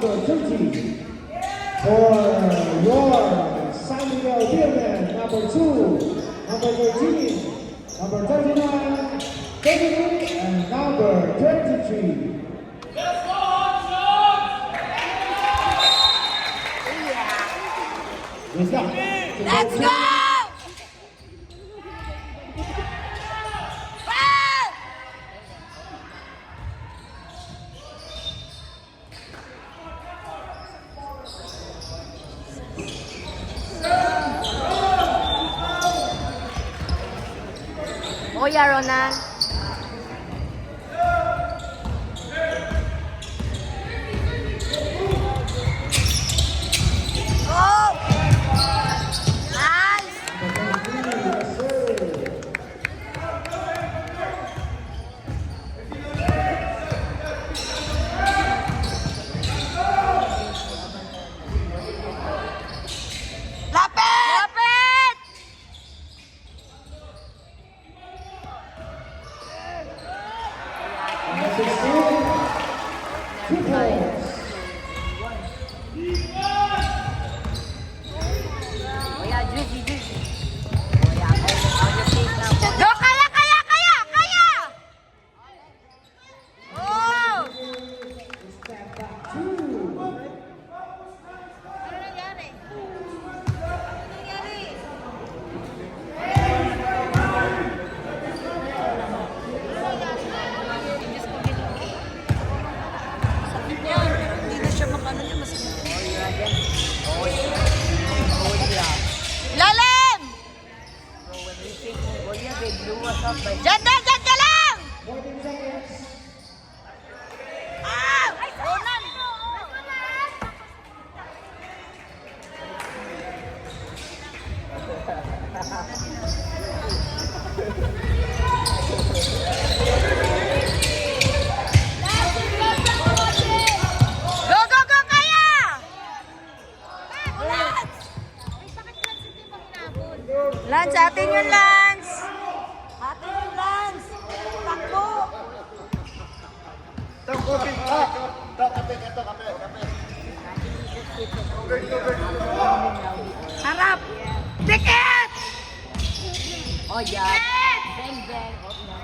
number 30. For your Samuel Bierman, number 2, number 13, number 39, 33, and number 23. Let's go! Kuya Ronan. Oh! Nice! Lapit! Lapit! Number 16, 2 points. Kuya, juicy, juicy. Kuya, go, kaya, kaya, kaya, kaya! Oh! Step back 2. Ano nangyari? Ano nangyari? Hindi na siya makano niya, mas lalim! Diyan na, diyan ka lang! 14 seconds. Ah! Ronan! Go, go, go, kaya! Lance, atin yung Lance! Atin yung Lance! Takbo! Harap! Dikit! Oh, yeah. Bang, bang.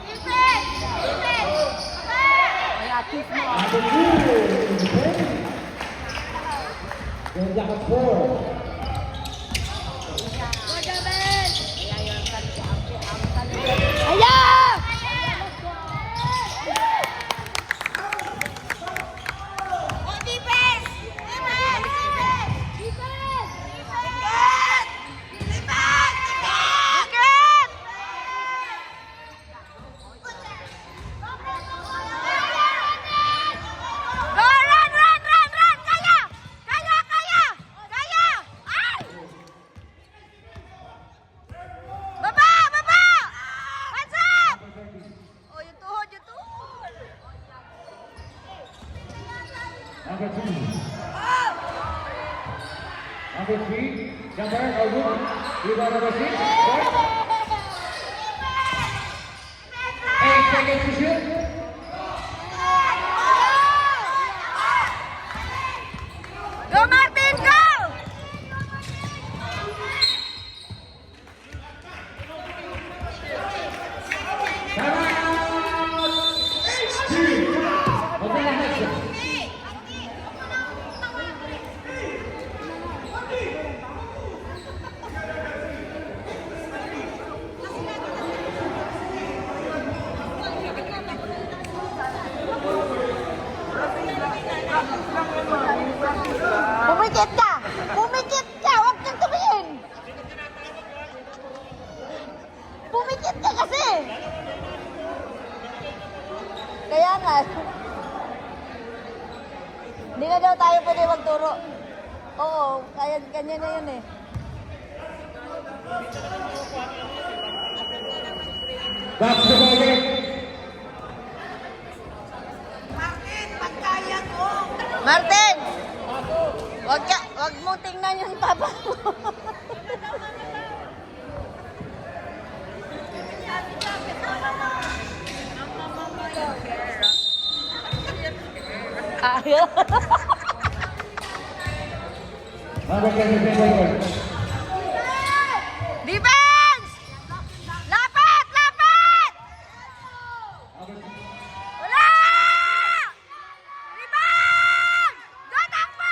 Dikit! Dikit! Kaya, kiss mo. Number 2 is ready. Gold jacket 4. Ayan! Oh, defense! Defense! Defense! Defense! Defense! Defense! Go, run, run, run, run! Kaya! Kaya, kaya! Kaya! Ay! Baba! Baba! Hands up! Oh, yung tuhod, yung tuhod! Number 2. Oh! Number 3, jumper, or woman. Rebound number 6. 8 seconds to shoot. Go, Martin, go! Pumikit ka! Pumikit ka! Huwag kang tumingin! Pumikit ka kasi! Kaya nga. Hindi na daw tayo pwede magturo. Oo, kaya kanya na yun eh. That's the ball game. Martin, pagkaya ko! Martin! Wag mo tingnan yung papa mo. Ayaw. Number 10, Edward. Defense! Lapit! Lapit! Wala! Rebound! Tatakbo!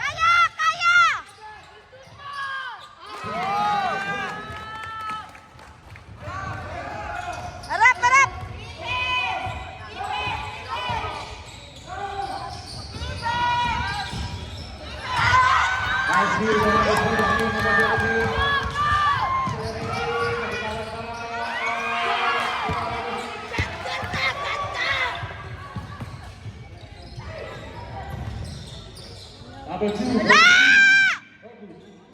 Kaya! Kaya! Harap! Harap! Nice view, number 17. Number 2. Wala!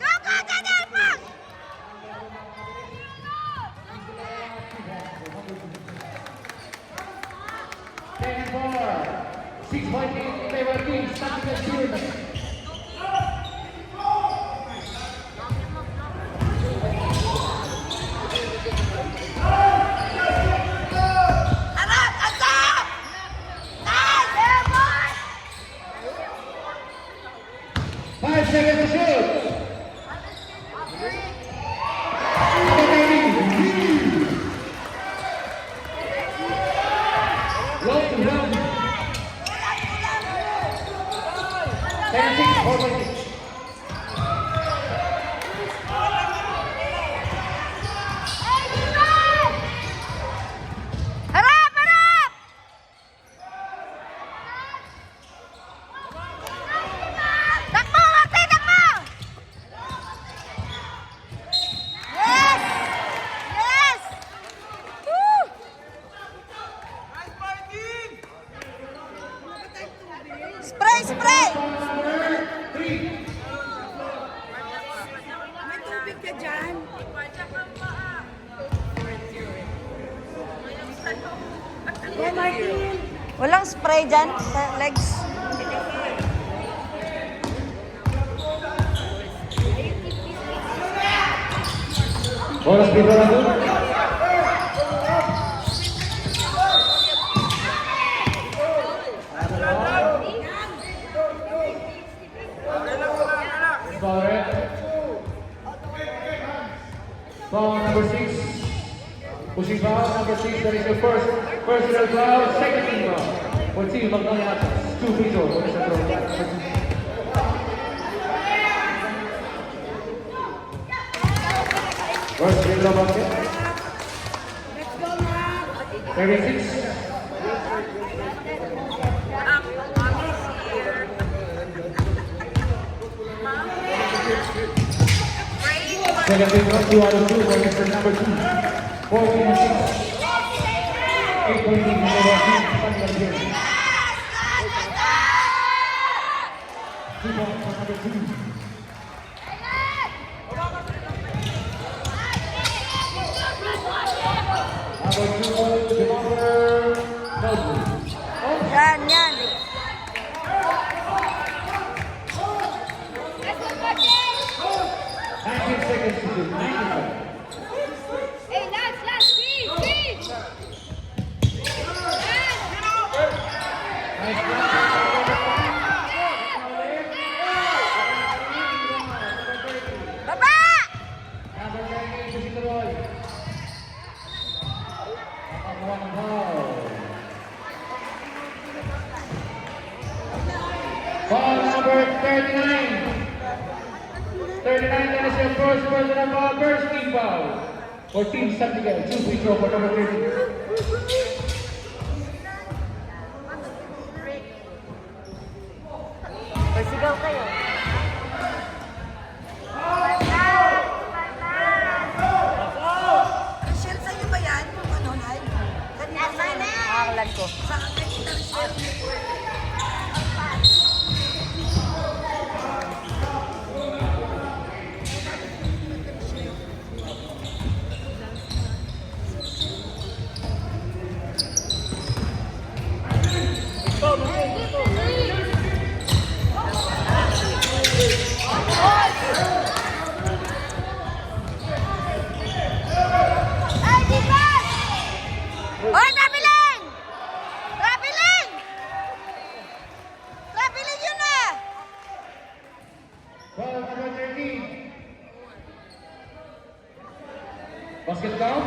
Dugo ka na po! Six point eight, favor team, starting at zero. Harap! Asap! Nice! Airborne! 5 seconds to shoot. Number 19. Low to low. 10-6, 4-6. Harap! Harap! Takbo! Martin! Takbo! Yes! Yes! Woo! Spray! Spray! May tubig ka dyan. Go, Martin. Walang spray dyan sa legs. Oras dito na doon. Foul number 6. Pushing foul number 6. That is your first personal foul. Second team foul. For team Magdalena. 2 free throws. What is that throw? First free throw basket. Let's go, Mark. 36. Second free throw, 2 out of 2 for Mr. number 2. 14-6. 8-point lead number 1. 2 points for number 2. Number 2, Demonder Melvin. Yan, yan. 19 seconds to shoot. 19 seconds. Hey, last, speed. Nice block. Baba! Number 38, Jessica Roy. Nakakuha ng foul. Foul number 39. 39, that is your first personal foul, first team foul. For Team San Miguel, 2 free throw for number 30. Pasigaw kayo. Shell sa'yo ba yan? Ano, live? Nakakalag ko. Sa akin, shell. Foul number 13. Basket count.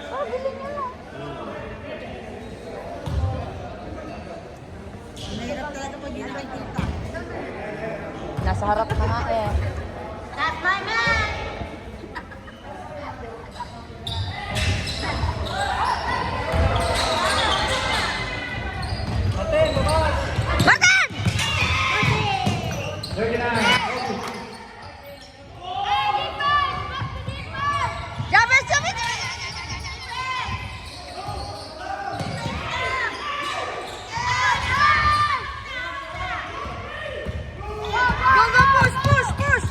Oh, galing niya lang. Mahirap talaga pag hindi nakikita. Nasa harap na nga eh. That's my man! Batan! 39. Jabez, Jabez! Go, go, push, push, push!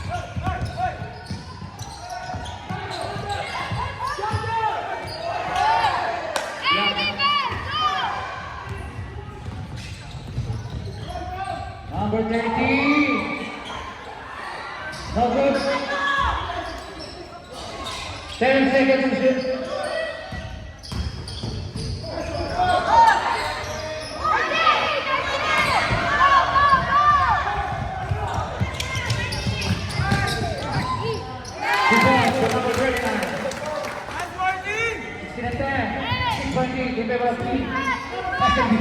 Number 30. No good. 10 seconds to shoot. Two points for number 39. 16 and 10. 6-20 in favor of team. SMB.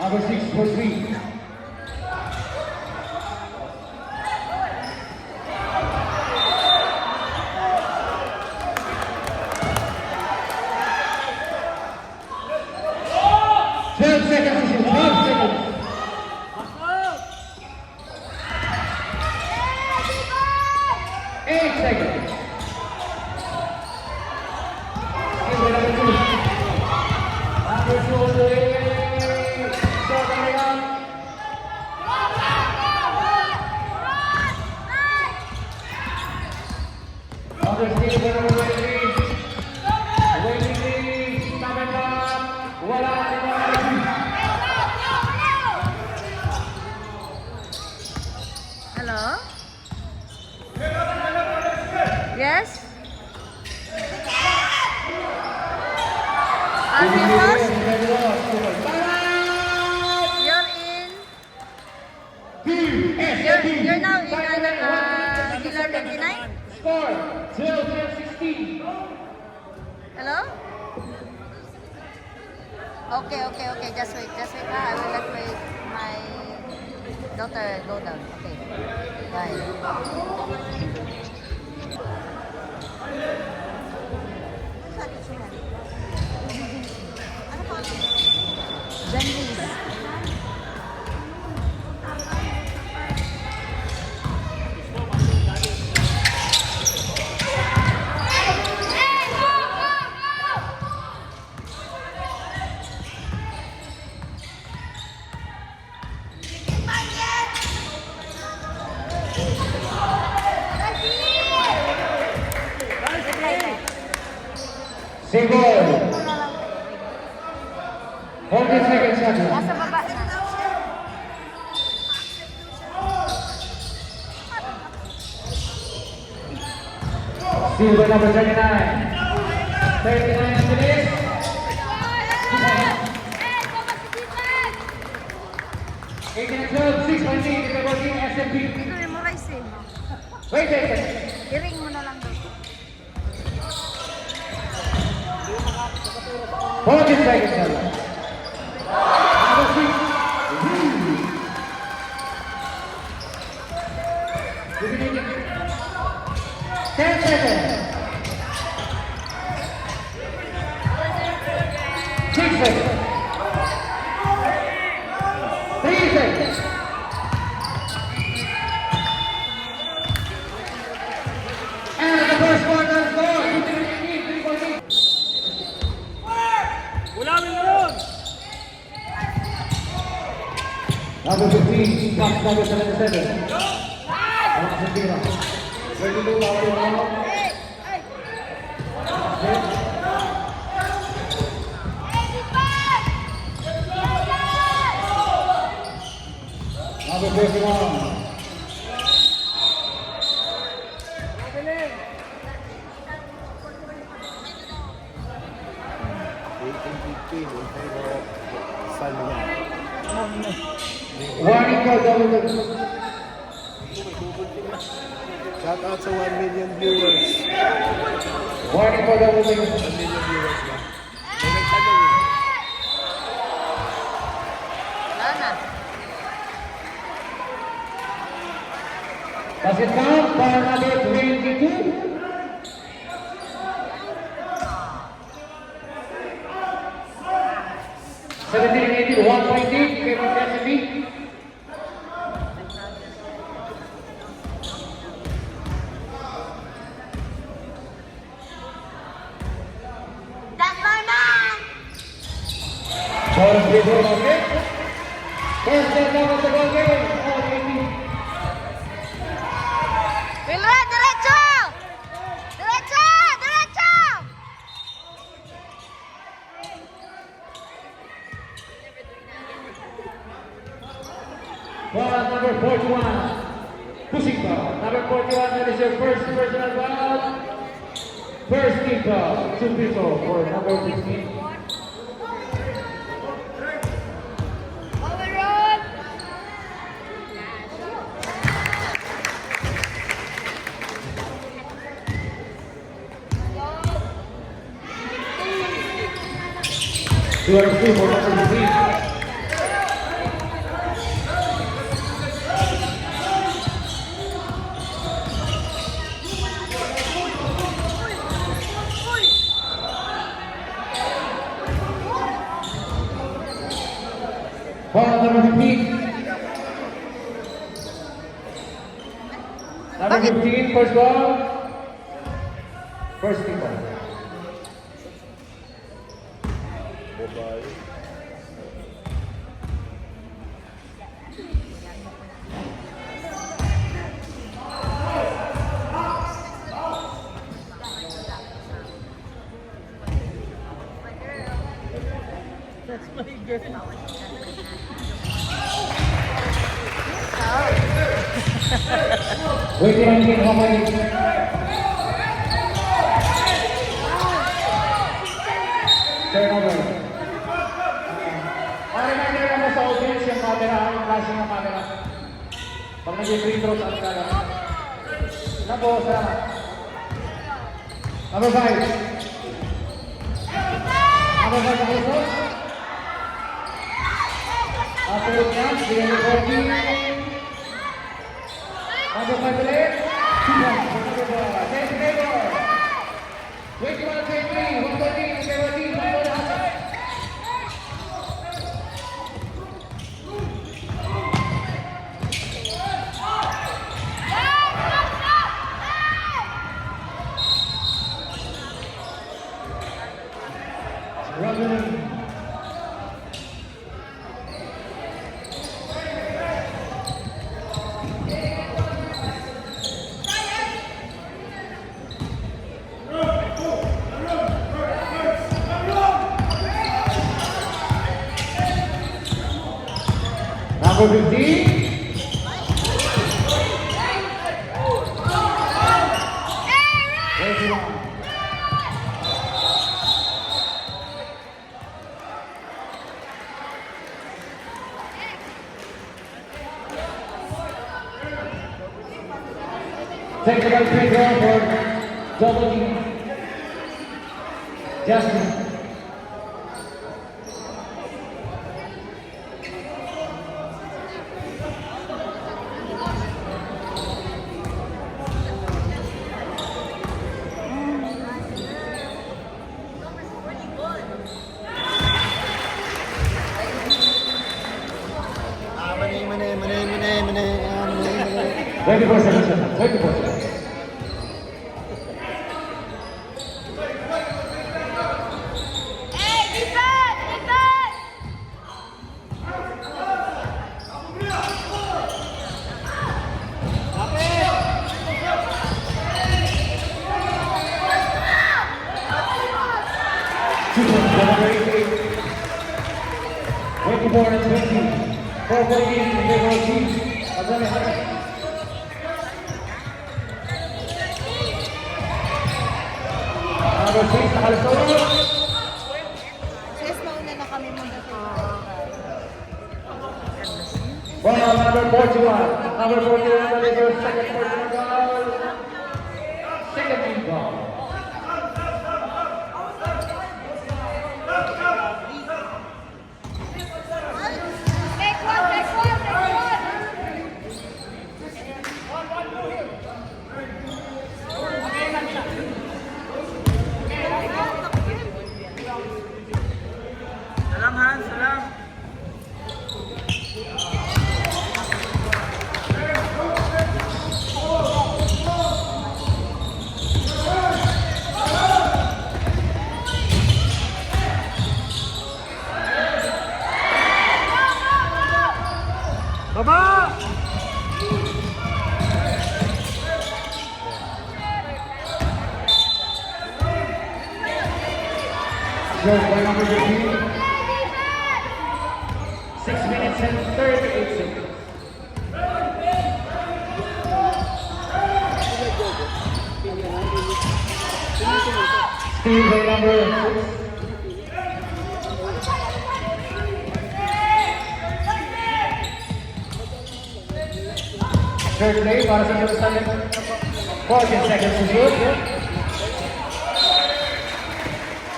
Number 6 for 3. Twelve seconds to shoot. 12 seconds. 8 seconds. Number 2 on the way. Start coming up. Number 6 for number 23. 23. Coming up. Wala. Hello? Yes? Alvin, you're in. You're now in Dealer 29? Score 0-16. Hello? Okay. Just wait. I will let my daughter go down. Okay. Bye. Janice. Single. 40 seconds left. Nasa baba na. Silver number 39. 39 after this. 18 and 12, 6-20 in favor of team SMB. Ito memorize eh. Wait. I-ring mo na lang daw. 40 seconds left. Number 6. Divided. 10 seconds. 6 seconds. 3 seconds. And the first quarter score. 3-14. Number 15, pass number 77. Anak Sentira. Ready to power the ball. Number 51. Philippine in favor of Salman. Warning for double. Shout out sa 1 million viewers. Warning for double. 1 million viewers na. May nagtanong eh. Wala na. Basket count for number 22. 17-18, 1.8, Kevin Cassidy. That's my man! Bonus free throw basket. First set up of the ball game. All 18. Wilred, derecho! Derecho! Derecho! Ball number 41. Pushing ball. Number 41, that is your first personal foul. First team foul. 2 free throw for number 15. Two out of two for number 15. Ball number 15. Number 15, first ball. First team ball. Bye-bye. Wait lang din ako kayo. Turnover. Reminder naman sa audience yung camera, yung flashing ng camera. Pag nag-free throw sa camera. Nako, salamat. Number 5. Number 5 na kayo. Atulog niya, bigyan ni Corky. Number 5 ulit. Number 4. Next favor. 21-23. 1-13. Okay, 1-13. 1-13. Struggling. Number 15. Technical free throw for double team. Justin. Mane. 24 seconds. 24 seconds. Hey, defense! Defense! Two points, number 88. 24 and 20. 4-48 in favor of team. Madami hati. Number 6, nakalas na ulit. Yes, mauna number 41. Number 41 delivers second personal foul. Second team foul. Take one, take one, take one. Salam Han, salam. Baba! Served by number 15. 6 minutes and 38 seconds. Steal by number 6. Third play para sa Jerusalem. 14 seconds to shoot.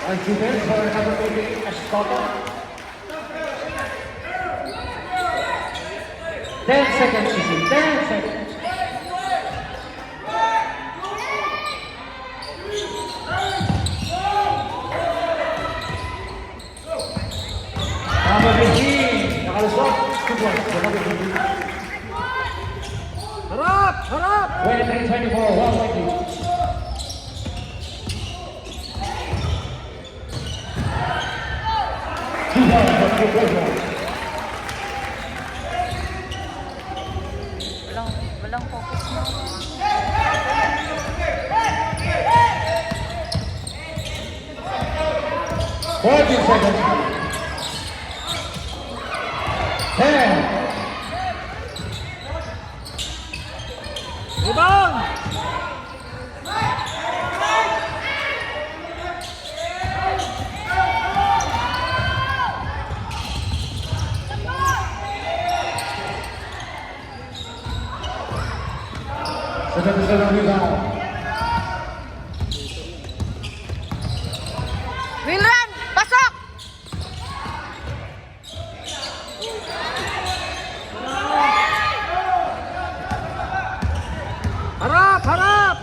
Ang defense para number 28, Ashkota. 10 seconds to shoot. 10 seconds. Number 15, nakalusot. 2 points for number 15. Harap! Harap! 23-24, one point lead. Two points for two players. Walang focus mo. Fourteen seconds. 10. Rebound! Seven rebound. Wilran, pasok! Harap! Harap!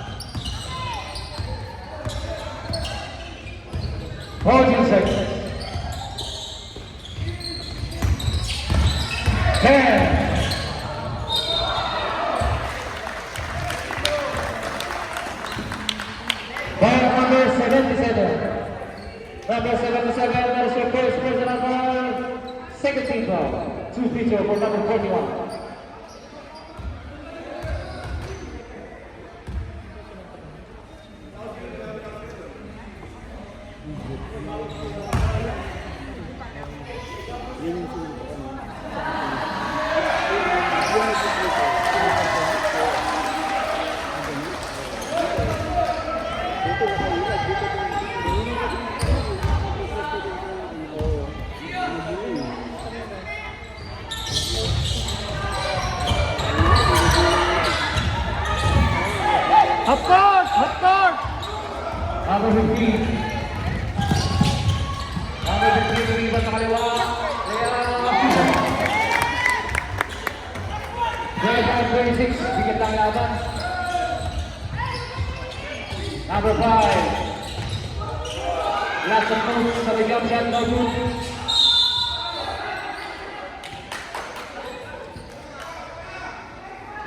14 seconds. 10. By number 77. Number 77, that is your first personal foul. Second team foul. 2 free throw for number 41. Half court! Half court! Number 15. Number 15, lumipat sa kaliwa. Kaya 26, bigit lang laban. Number 5. Lots of moves sa biglang shot, no good.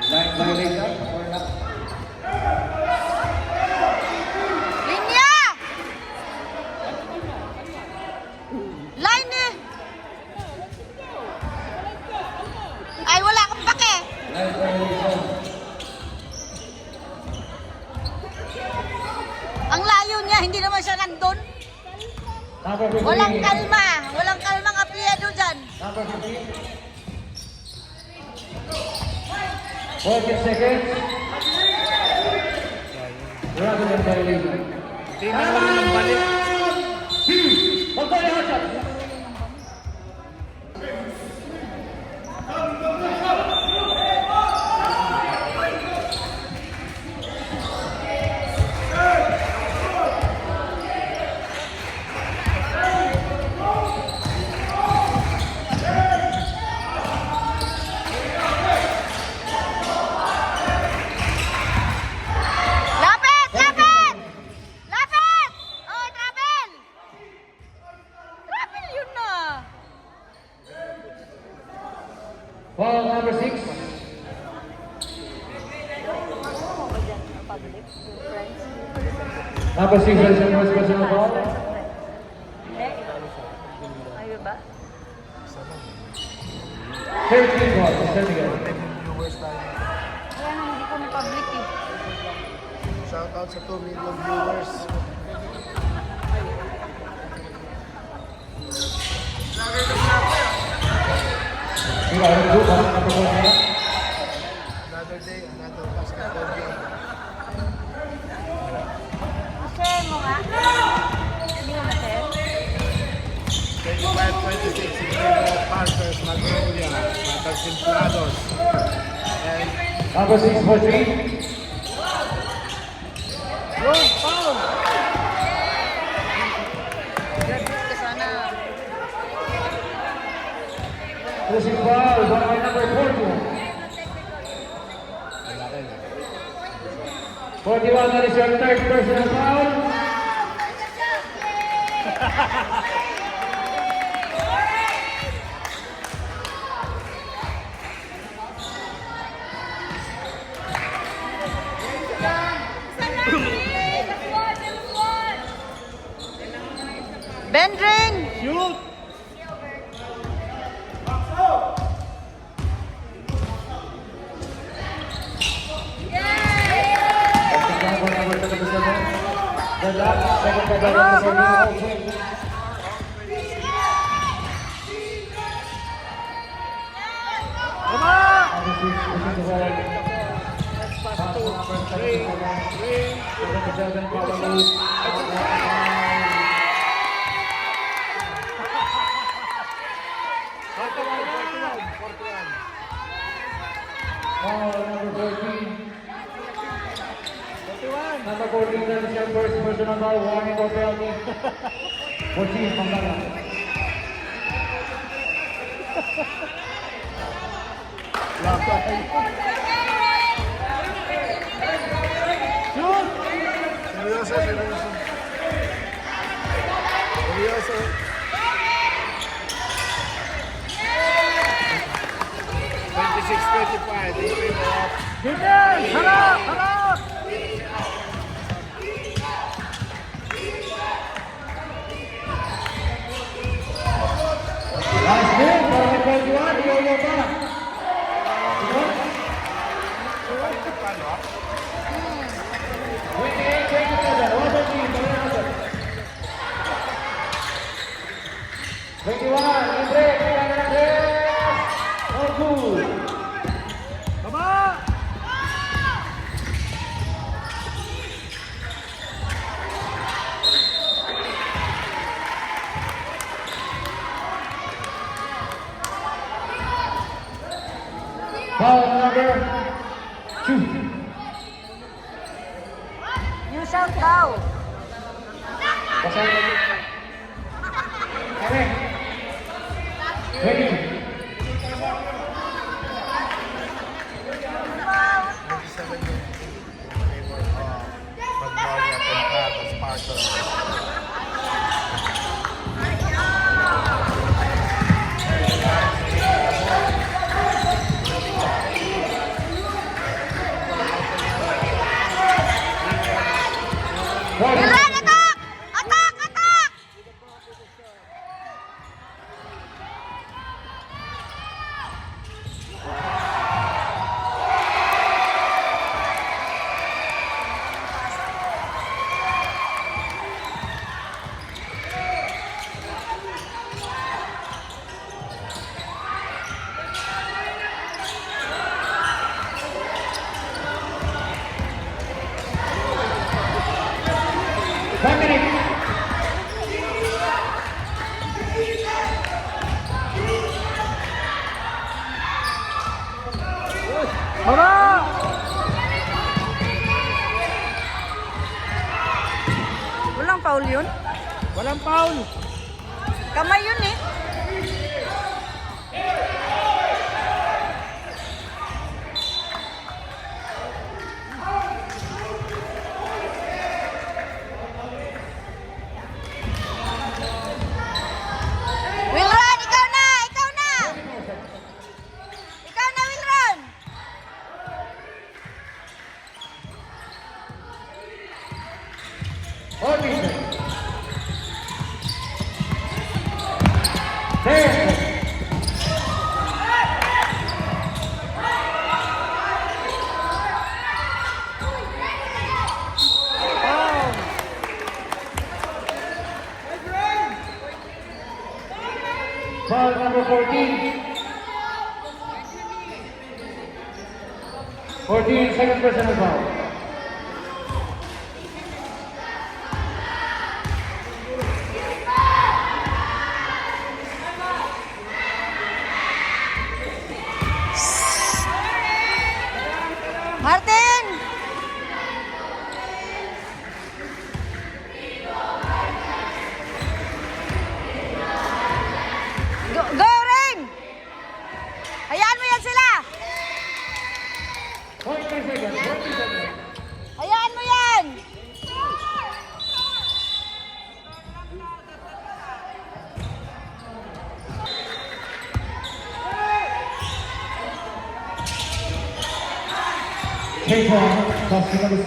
Line violation or not? Linya! Line eh! Ay, wala akong pake. Line violation. Ang layo niya, hindi naman siya nandun. Number 15. Walang kalma. Walang kalmang aplyado dyan. Number 15. 14 seconds. Rather than violation. Tingnan mo rin ang balik. Magkaya shot. Number 6 is the first personal foul. Hindi? Ayaw ba? 13 ball for San Miguel. Viewers tayo. Kaya nang hindi ko na-public eh. Shoutout sa 2 million viewers. We got a group of number 1 here. Another day, another basketball game. Share mo nga. Hindi mo na-share? 25-26 in favor of Panthers, Magnolia, Panthers Inflados. And Number 6 for 3. Yun, foul. Graduate ka sana. This is foul by number 41. 41, that is your third personal foul. Bendring! Shoot. Number 37. The last second by number 13. Come on. Number 6, this is the ball. Pass number 77. 77, Papa Luz. Foul number 14. Number 14, that is your first personal foul. Warning or penalty. 14, Pampanga. Shoot. seryoso, seryoso. Seryoso. 26-25 in favor of Defense. Harap. Harap. Last game, number 21, Yolo pa. Come on. Foul number 2. You shout daw. Basahin natin. Kami. Ready. 27 in favor of Magnolia, Contratos, Spartans. Wilran, attack! Attack! Attack! Harap. Walang foul yun? Walang foul. Kamay yun eh. Wilran, ikaw na! Ikaw na! Ikaw na, Wilran! 14 seconds. 10 seconds. Foul number 14. 14, second personal foul. Martin! Go, Ring! Hayaan mo yan sila! 40 seconds, 40 seconds. Hayaan mo yan! Take one, basket number 6.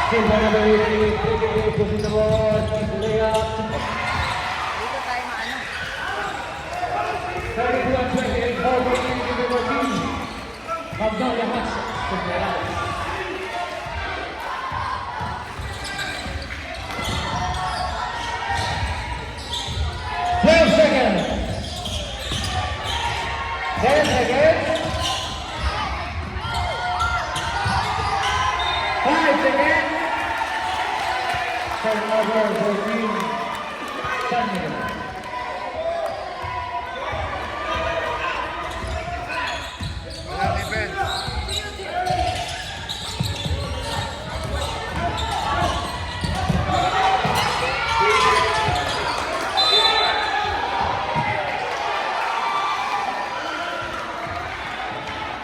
Take one number 8, take it, pushing the ball, keep the layup. Dito tayo maano. 31-28, foul for team number 14. Magnolia Hats, Sumera. Seconds. 10 seconds. 5 seconds. Turnover for team San Miguel. Walang defense.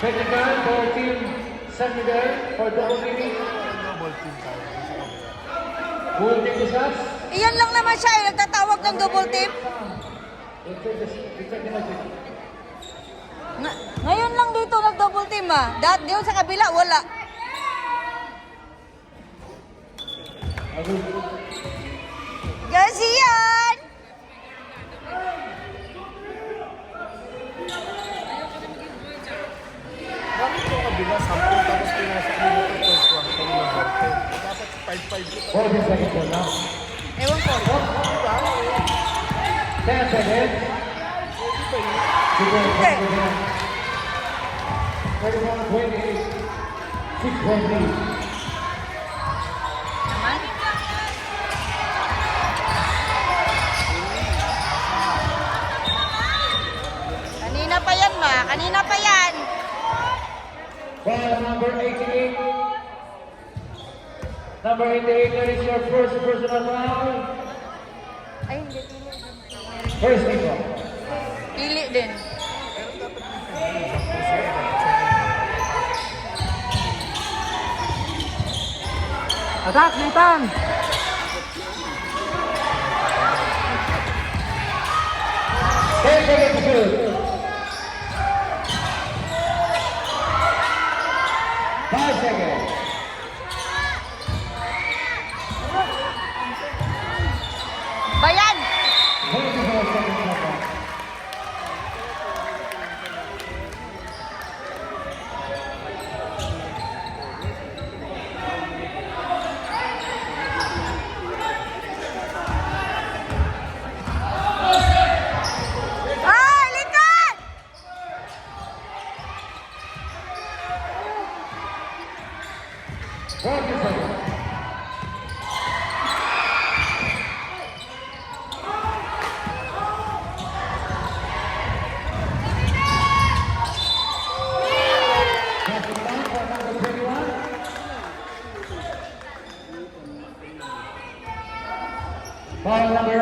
Technical for team San Miguel for double teaming. Double team tayo. Who will take the shots? Iyan lang naman siya, nagtatawag ng double team. Ngayon lang dito nag-double team ah. Doon sa kabila, wala. Kasi yan! Bakit yung kabila 10 tapos pinasok mo ito first one kung nag-work? Dapat 5-5 yun. 40 seconds for now. Ewan ko. 10 seconds. Okay. 31-28. 6-1 lead. Naman? Kanina pa yan ma, kanina pa yan. Foul number 88. Number 88, that is your first personal foul. Ay, hindi, pili. First team foul. Pili din. Attack, Nathan! 10 seconds to shoot. 5 seconds. Bayan! 24 seconds left. Ay, likat! Foul number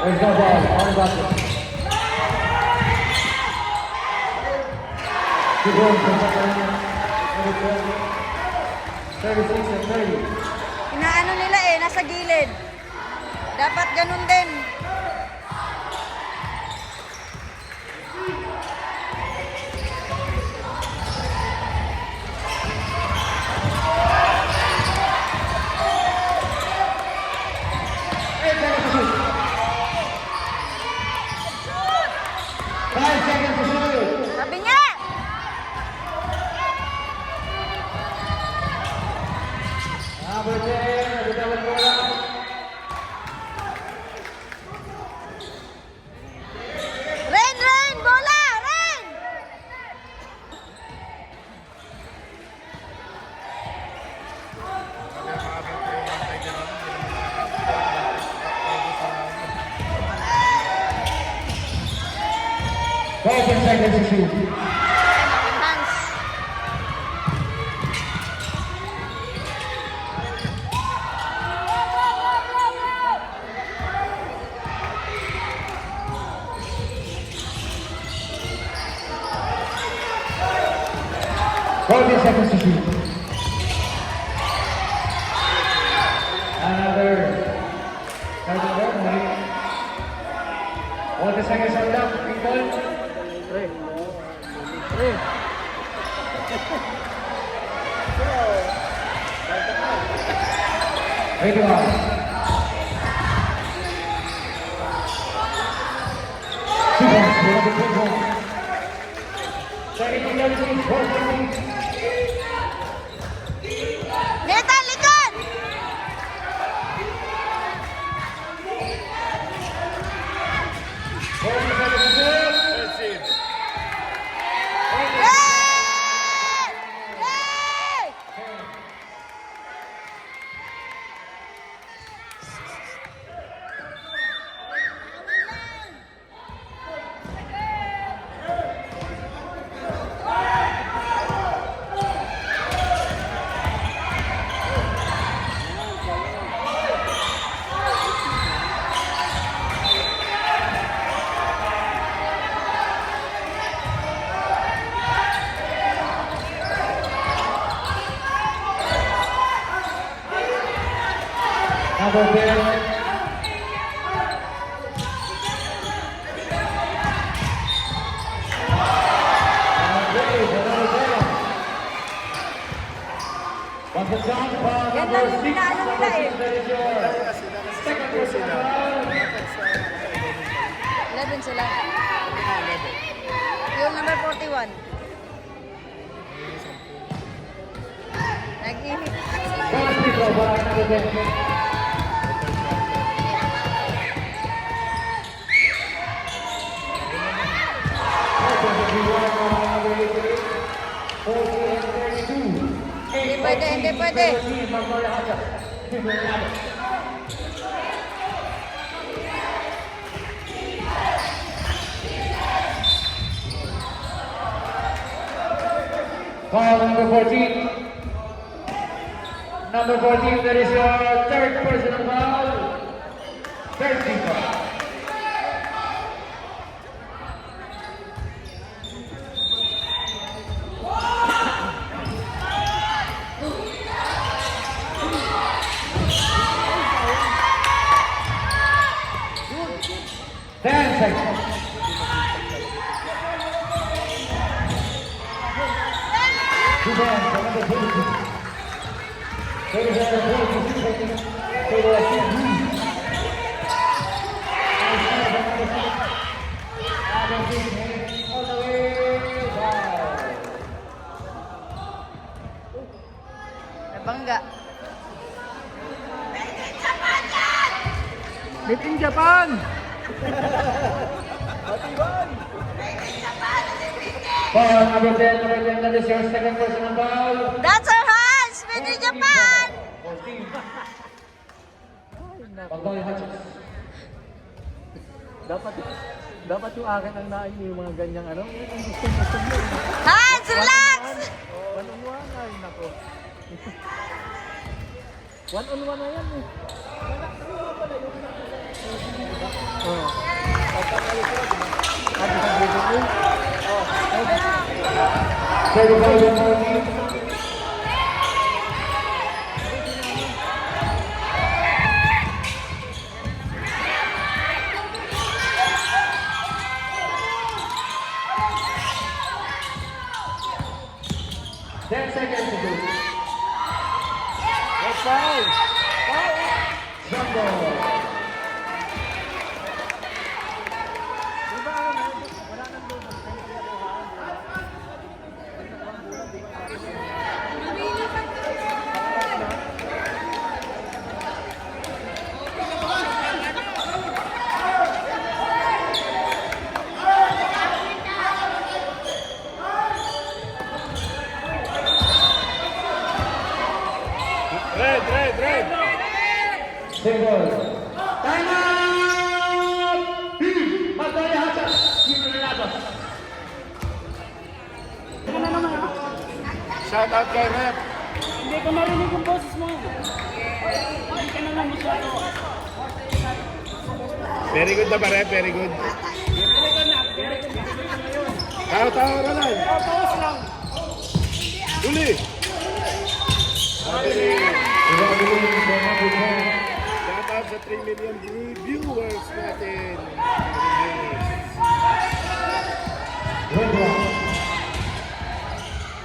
There's no ball. On the basket. Two goals for Sacramento. 36 and 30. Inaano nila eh, nasa gilid. Dapat ganun din. Five seconds to shoot. Sabi niya! Number 10, nagdadawal bola. Rain, rain! Bola! Rain! Five seconds to shoot. Hands. Seconds to shoot. Another. 40 seconds are left. 3 points. Pre. Pre. 81. 2 points. We have the 2 points. 17, 4 points. Nathan, likod! Yay! Yay! Number 10. Yan lang yung inaano nila eh. Second person. 11 sila. Yung number 41. Nag-init. First people by number 10. Hindi pwede, hindi pwede. Foul number 14. Number 14, that is your third personal foul. Third team foul. Ten seconds. Two points for number 42. 37, 42 seconds. All the way down. Nabangga. Made in Japan! Foul number 10, that is your second personal foul. That's our hands! Made in Japan! 14. Pagdali Hutchins. Dapat yung akin ang nain yung mga ganyang ano. Yung gusto mo. Hands, relax! One on one ay nako. One on one na yan eh. Oh. Sabi sa video ko. Oh. 35 14. Ten seconds to go. Let's foul. Jumbo. Di ba ano na, wala nang doon. Red. Single. Time out! Magdali hata. Sino na labas? Shout out kay Rep. Hindi ko marinig yung boses mo. Hindi ka naman masyado. Very good na ba, Rep? Very good. Tawa, Ronald. Paus lang. Uli. Shout out sa 3 million viewers natin.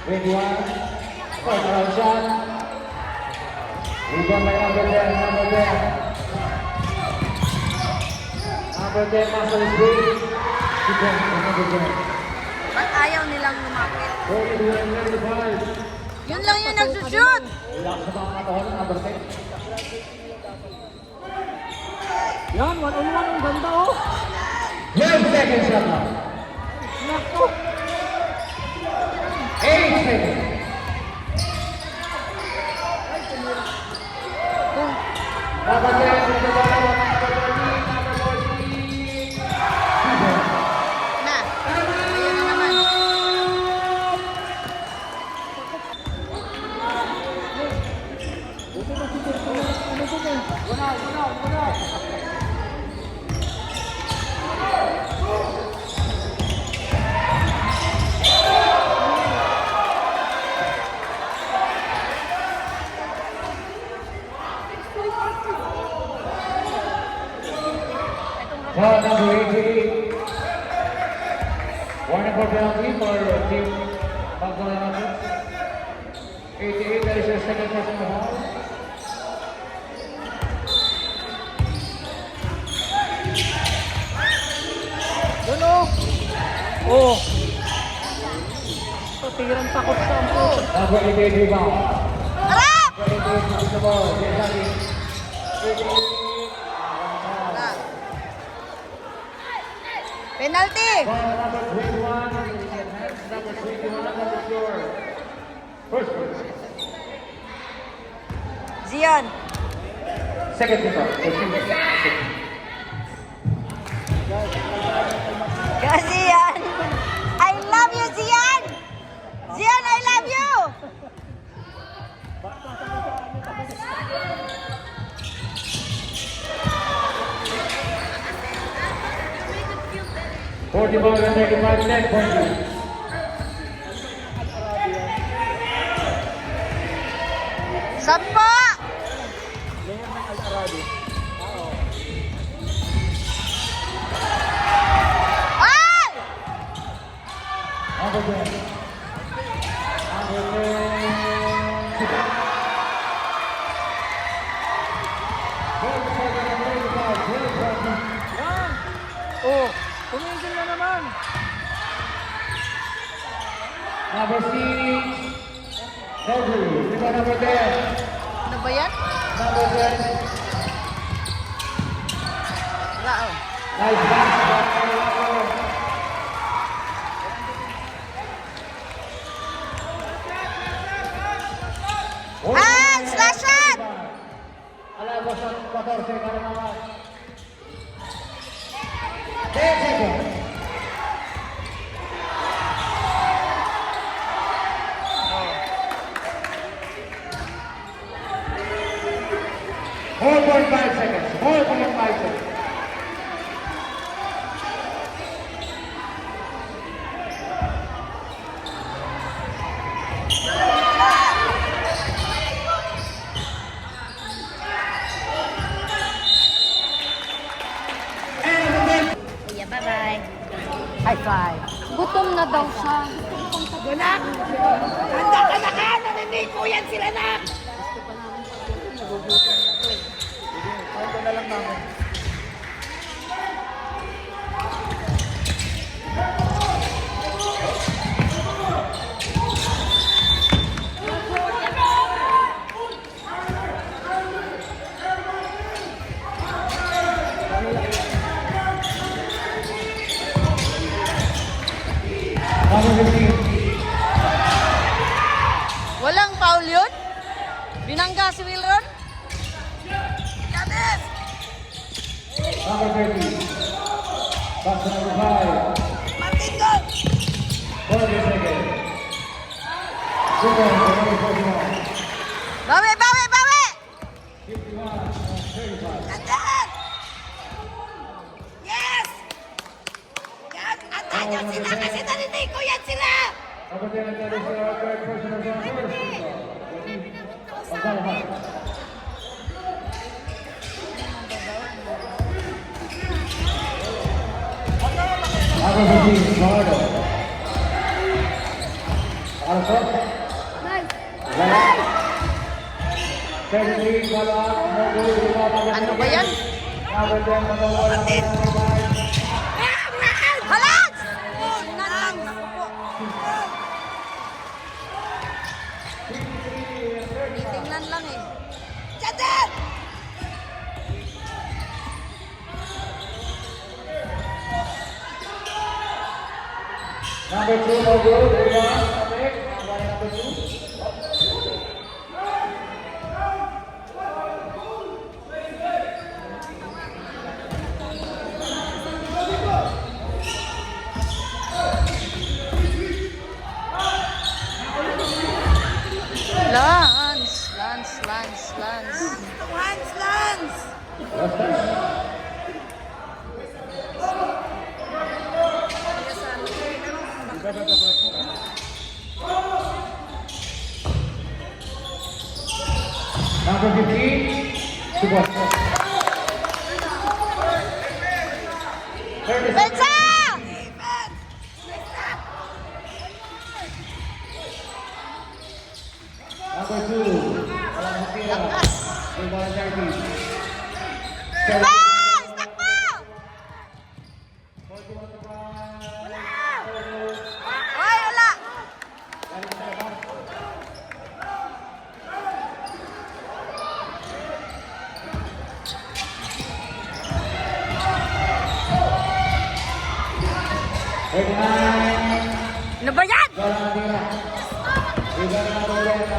Ready one. First round shot. Rebound by number 10. Number 10, Master is free. Defense by number 10. Ba't ayaw nilang lumapit? 42-35. Yun lang yung nagsushoot. Relax sa mga katawan ng number 10. Yan, 1-on-1 ang ganda oh. 12 seconds lang lang. Nako. 8 seconds. Number 10, number 14. Na. Ayun na naman. Foul number 88. Warning for penalty for team McDonald's. 88, that is your second personal foul. Yun oh. Oh. Tirang takot sa ampo. Number 88 rebound. Harap! 88 is the ball. Yes, 88. Penalty! Foul number 21. Number 21, number 4. First person. Zion. Second rebound. Go, Zion! I love you, Zion! Zion, I love you! $45 and 35, 10 points. Sampo! Mayor ng Al-Arabi. Ay! Number 10. Number 10. Yan. Oh. Tumigil na naman. Number 6. Hedry. Rebound number 10. Ano ba yan? Number 10. Wala, oh. Nice basketball. Hands! Last shot! Alabos sa 14 ka na naman. 10 seconds. Oh. 4.5 seconds. 4.5 seconds. na daw siya. Anak! Handa ka na ka! Narinig ko yan sila na! Kwento na lang namin. Number 15. Walang foul yun? Binangga si Wilron? Number 30. Pass to number 5. Martingo! 40 seconds. Good one for number 41. Bawi, bawi, bawi! 51, 35. Tandaan! Yes! Yan! Handa nyo sila kasi narinig ko yan sila! Number 10, that is the third person of the first. Pagkalaman. Number 15, Florida. Also, right. 17, Bala, Ano ba yan? Number 10, Bala, Halat! Nanang! Titingnan lang eh. Tandaan! Number 2, no good. Number 2. Lance! Lance, Lance, Lance. Lance, Lance! Last touch. Number 15, Subot. 30 seconds. Bensa! Number 2, Valentina. Lakas! Involuntarily. Bas! Takbo! Ay, wala! Ano ba yan?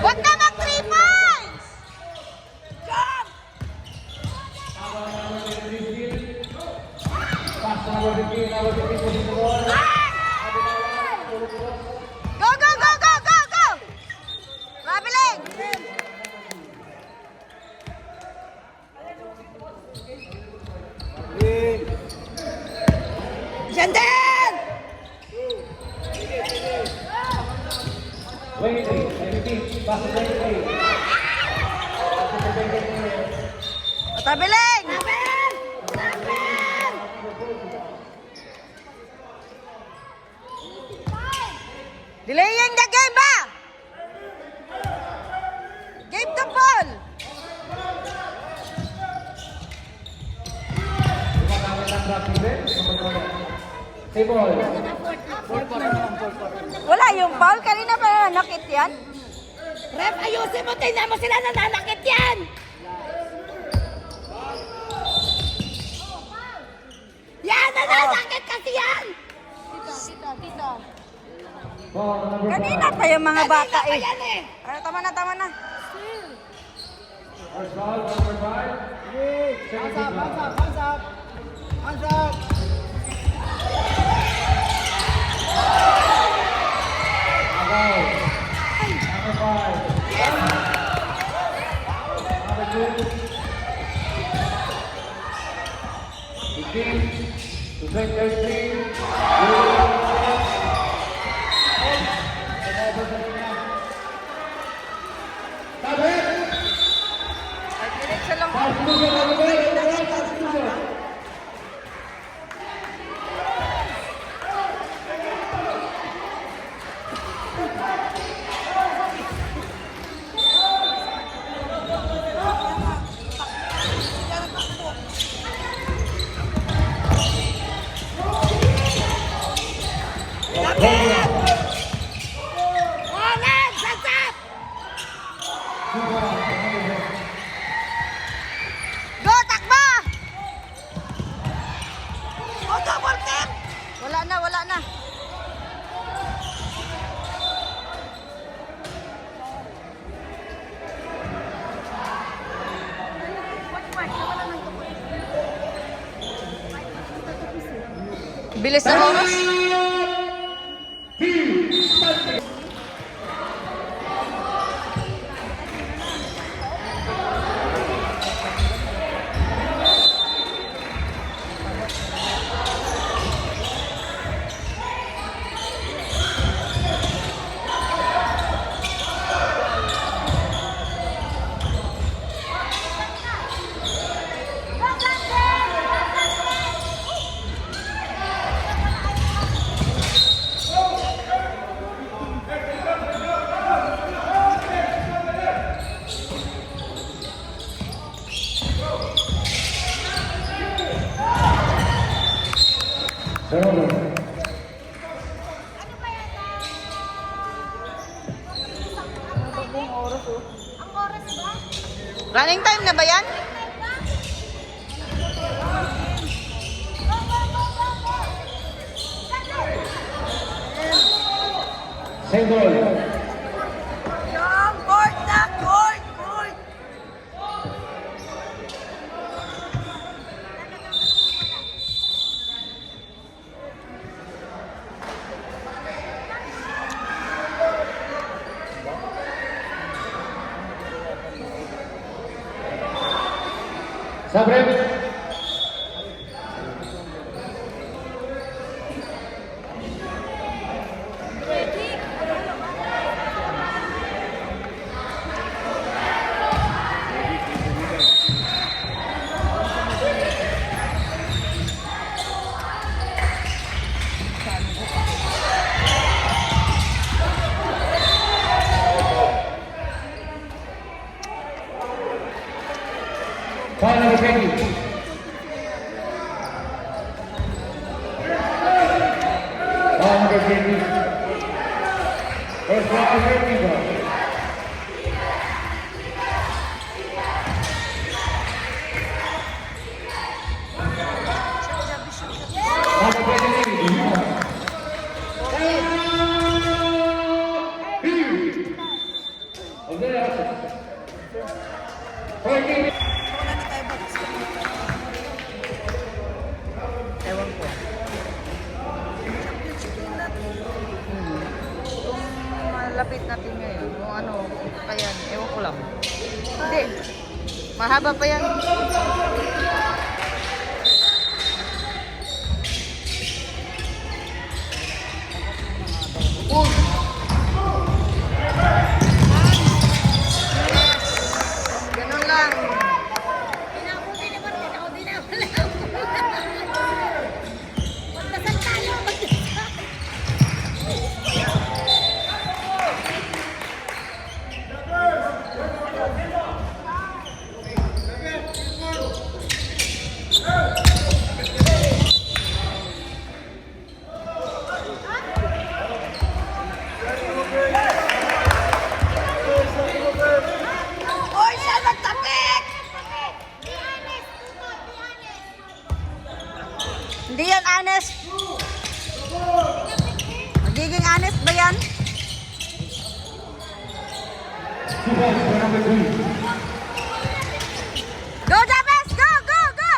Huwag na mag 3 points! Go, go, go, go, go, go! Mabiling! Tandaan! Mabiling! Delaying the game ba? Game to ball! Wala yung foul. Kanina pa nanakit yan. Ref, ayusin mo! Tingnan mo sila nananakit yan! Yan! Nananakit kasi yan! Kanina pa yung mga bata Kanina pa eh. yan eh! Ay, tama na, tama na. First ball, number 5. Hands up! Hands up! Agaw. Number 5. Number 2. 15. To take 33. Diretso lang. Bilis ng oras. Turnover. Running time na ba yan? Single. Yung court na, court, court. Sabrem. Foul number 20. Foul number 20. First one to 30 ball. Number 23. Ewan ko. Kung malapit natin ngayon, kung ano pa yan, ewan ko lang. Hindi. Mahaba pa yan. Ganun lang. Pinabuti naman din ako, di na ako lang. Magdasal tayo, magdasal. Oy, siya nagtapik! Hindi yan honest. Magiging honest ba yan? Two balls for number 3. Go, Jabez! Go, go, go!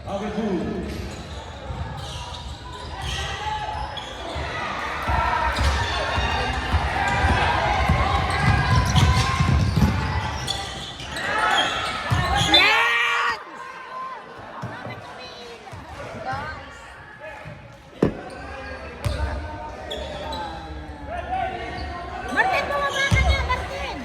Number 2. Martin, bumaba ka na, Martin!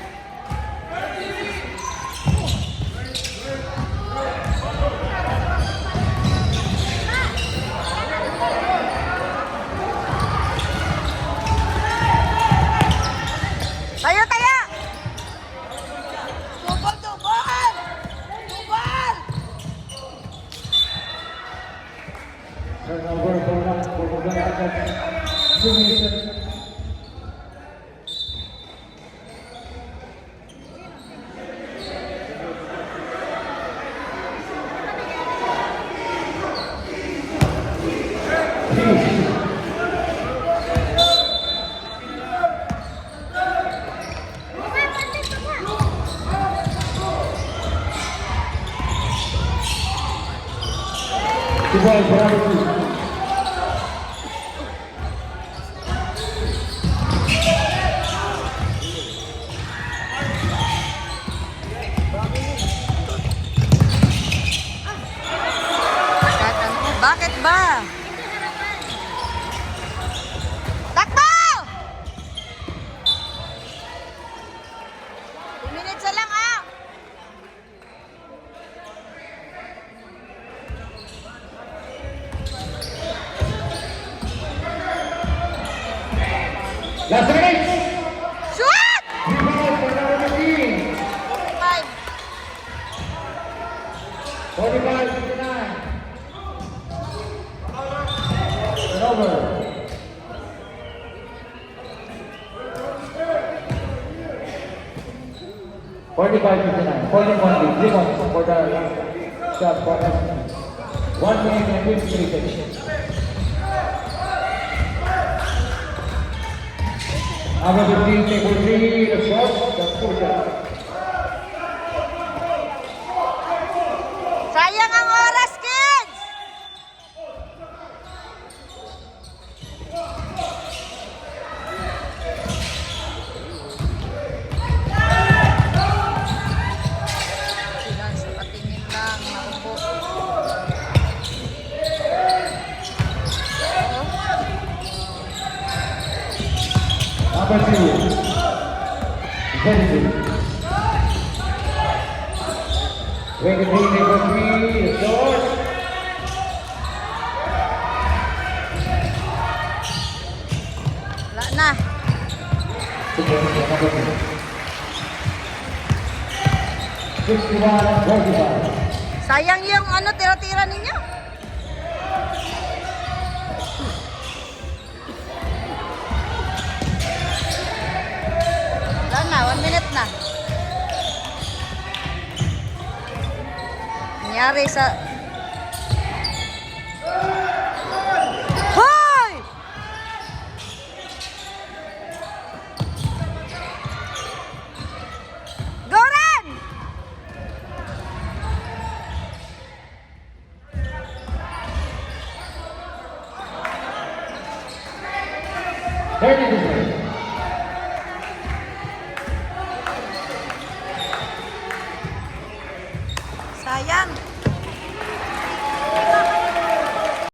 Tayo, tayo! Tubal, tubal! Tubal! Turnover for Cagayan Arcats. 2 minutes. Last minute. Shoot! Rebound for number 15. 5. 45-59. Turnover. $45-59. 41 3 points for the shot for SB. 1 minute and 53 seconds. Number 15, table 3, the shot, the full shot. Sayang ang oras, kids! Sila sa patingin lang, makupo. Number 2, Zenzi. 23, table 3, the shot. Wala na. Number 2. 61-45. Sayang yung ano, tira-tira ninyo. Wala na, 1 minute na. Nangyari sa... Hoy! Goran! Thirty to